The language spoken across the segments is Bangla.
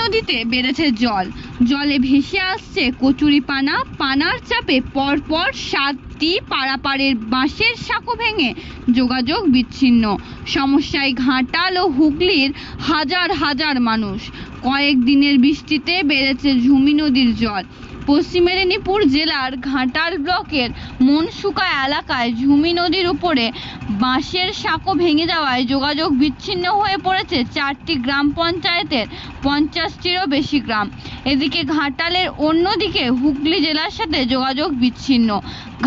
নদীতে বেড়েছে জল, জলে ভেসে আসছে কচুরিপানা। পানার চাপে পরপর 7টি পারাপারের বাঁশের সাঁকো ভেঙে যোগাযোগ বিচ্ছিন্ন। সমস্যায় ঘাটাল ও হুগলির হাজার হাজার মানুষ। কয়েক দিনের বৃষ্টিতে বেড়েছে ঝুমি নদীর জল। পশ্চিম মেদিনীপুর জেলার ঘাটাল ব্লকের মনসুকা এলাকায় ঝুমি নদীর উপরে বাঁশের সাঁকো ভেঙে যাওয়ায় যোগাযোগ বিচ্ছিন্ন হয়ে পড়েছে 4টি গ্রাম পঞ্চায়েতের 50টিরও বেশি গ্রাম। এদিকে ঘাটালের অন্যদিকে হুগলি জেলার সাথে যোগাযোগ বিচ্ছিন্ন।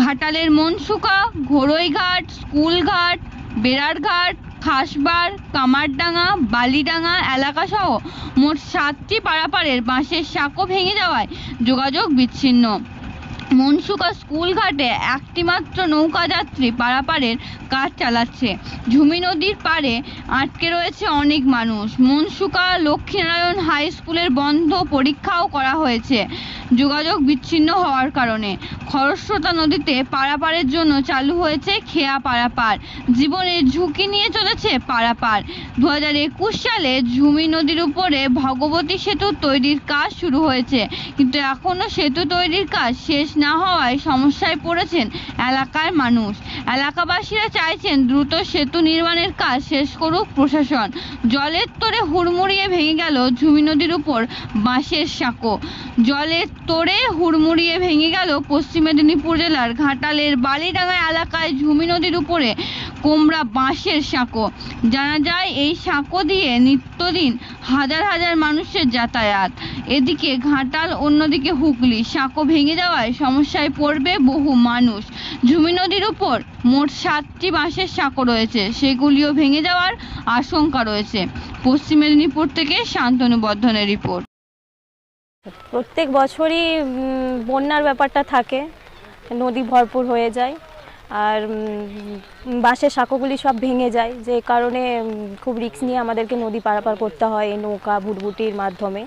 ঘাটালের মনসুকা, ঘোড়ইঘাট, স্কুলঘাট, বেড়ারঘাট, খাসবার, কামারডাঙ্গা, বালিডাঙ্গা এলাকাসহ মোট 7টি পারাপারের বাঁশের সাঁকো ভেঙে যাওয়ায় যোগাযোগ বিচ্ছিন্ন। মনসুকা স্কুল ঘাটে একটি মাত্র নৌকা যাত্রী পারাপারের কাজ চালাচ্ছে। ঝুমি নদীর পাড়ে আটকে রয়েছে অনেক মানুষ। মনসুকা লক্ষ্মীনারায়ণ হাই স্কুলের বন্ধ পরীক্ষাও করা হয়েছে যোগাযোগ বিচ্ছিন্ন হওয়ার কারণে। খরস্রোতা নদীতে পারাপারের জন্য চালু হয়েছে খেয়া পারাপার। জীবনের ঝুঁকি নিয়ে চলেছে পারাপার। 2021 সালে ঝুমি নদীর উপরে ভগবতী সেতু তৈরির কাজ শুরু হয়েছে, কিন্তু এখনও সেতু তৈরির কাজ শেষ না হওয়ায় সমস্যায় পড়েছেন এলাকার মানুষ। এলাকাবাসীরা চাইছেন দ্রুত সেতু নির্মাণের কাজ শেষ করুক প্রশাসন। জলের তোড়ে হুড়মুড়িয়ে ভেঙে গেল ঝুমি নদীর উপর বাঁশের সাঁকো। জলের তোড়ে হুড়মুড়িয়ে ভেঙে গেল পশ্চিম মেদিনীপুর জেলার ঘাটালের বালিডাঙ্গা এলাকায় ঝুমি নদীর উপরে কোমড়া বাঁশের সাঁকো। জানা যায় এই সাঁকো দিয়ে নিত্যদিন হাজার হাজার মানুষের যাতায়াত। এদিকে ঘাটাল, অন্যদিকে হুগলি। সাঁকো ভেঙে যাওয়ায় সমস্যায় পড়বে বহু মানুষ। ঝুমি নদীর উপর মোট 7টি বাঁশের সাঁকো রয়েছে, সেগুলিও ভেঙে যাওয়ার আশঙ্কা রয়েছে। পশ্চিম মেদিনীপুর থেকে শান্তনু বর্ধনের রিপোর্ট। প্রত্যেক বছরই বন্যার ব্যাপারটা থাকে, নদী ভরপুর হয়ে যায় আর বাঁশের সাঁকোগুলি সব ভেঙে যায়, যে কারণে খুব রিস্ক নিয়ে আমাদেরকে নদী পারাপার করতে হয় এই নৌকা ভুটভুটির মাধ্যমে।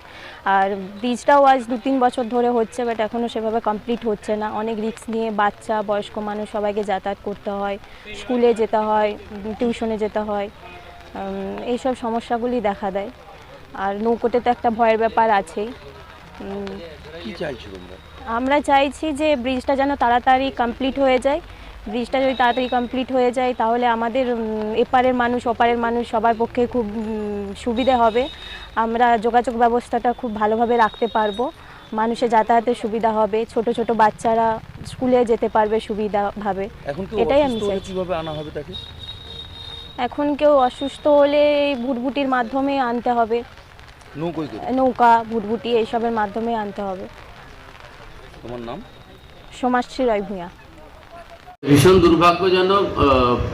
আর ব্রিজটাও আজ 2-3 বছর ধরে হচ্ছে, বাট এখনও সেভাবে কমপ্লিট হচ্ছে না। অনেক রিস্ক নিয়ে বাচ্চা, বয়স্ক মানুষ সবাইকে যাতায়াত করতে হয়, স্কুলে যেতে হয়, টিউশনে যেতে হয়, এইসব সমস্যাগুলি দেখা দেয়। আর নৌকোতে তো একটা ভয়ের ব্যাপার আছেই। আমরা চাইছি যে ব্রিজটা যেন তাড়াতাড়ি কমপ্লিট হয়ে যায়। ব্রিজটা যদি তাড়াতাড়ি কমপ্লিট হয়ে যায় তাহলে আমাদের এপারের মানুষ ওপারের মানুষ সবার পক্ষে খুব সুবিধে হবে। আমরা যোগাযোগ ব্যবস্থাটা খুব ভালোভাবে রাখতে পারবো, মানুষের যাতায়াতের সুবিধা হবে, ছোট ছোট বাচ্চারা স্কুলে যেতে পারবে সুবিধাভাবে। এটাই আমি চাইছি। এখন কেউ অসুস্থ হলে ভুটভুটির মাধ্যমে আনতে হবে, নৌকা ভুটভুটি এইসবের মাধ্যমে আনতে হবে। তোমার নাম? সমাজশ্রী রায় ভূঁইয়া। ভীষণ দুর্ভাগ্যজনক,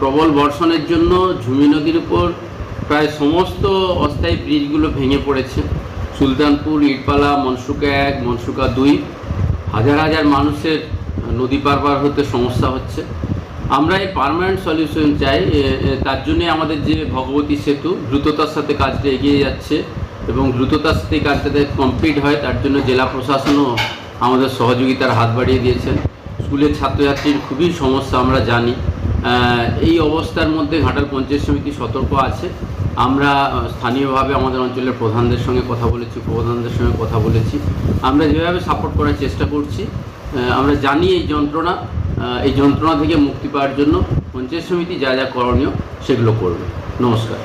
প্রবল বর্ষণের জন্য ঝুমি নদীর উপর প্রায় সমস্ত অস্থায়ী ব্রিজগুলো ভেঙে পড়েছে। সুলতানপুর, ইটপালা, মনসুকা 1, মনসুকা 2, হাজার হাজার মানুষের নদী পারাপার হতে সমস্যা হচ্ছে। আমরা এই পার্মানেন্ট সলিউশন চাই। তার জন্যে আমাদের যে ভগবতী সেতু দ্রুততার সাথে কাজটা এগিয়ে যাচ্ছে এবং দ্রুততার সাথে কাজটা কমপ্লিট হয়, তার জন্য জেলা প্রশাসনও আমাদের সহযোগিতার হাত বাড়িয়ে দিয়েছেন। স্কুলের ছাত্রছাত্রীর খুবই সমস্যা আমরা জানি। এই অবস্থার মধ্যে ঘাটাল পঞ্চায়েত সমিতি সতর্ক আছে। আমরা স্থানীয়ভাবে আমাদের অঞ্চলের প্রধানদের সঙ্গে কথা বলেছি, উপপ্রধানদের সঙ্গে কথা বলেছি। আমরা যেভাবে সাপোর্ট করার চেষ্টা করছি, আমরা জানি এই যন্ত্রণা থেকে মুক্তি পাওয়ার জন্য পঞ্চায়েত সমিতি যা যা করণীয় সেগুলো করবে। নমস্কার।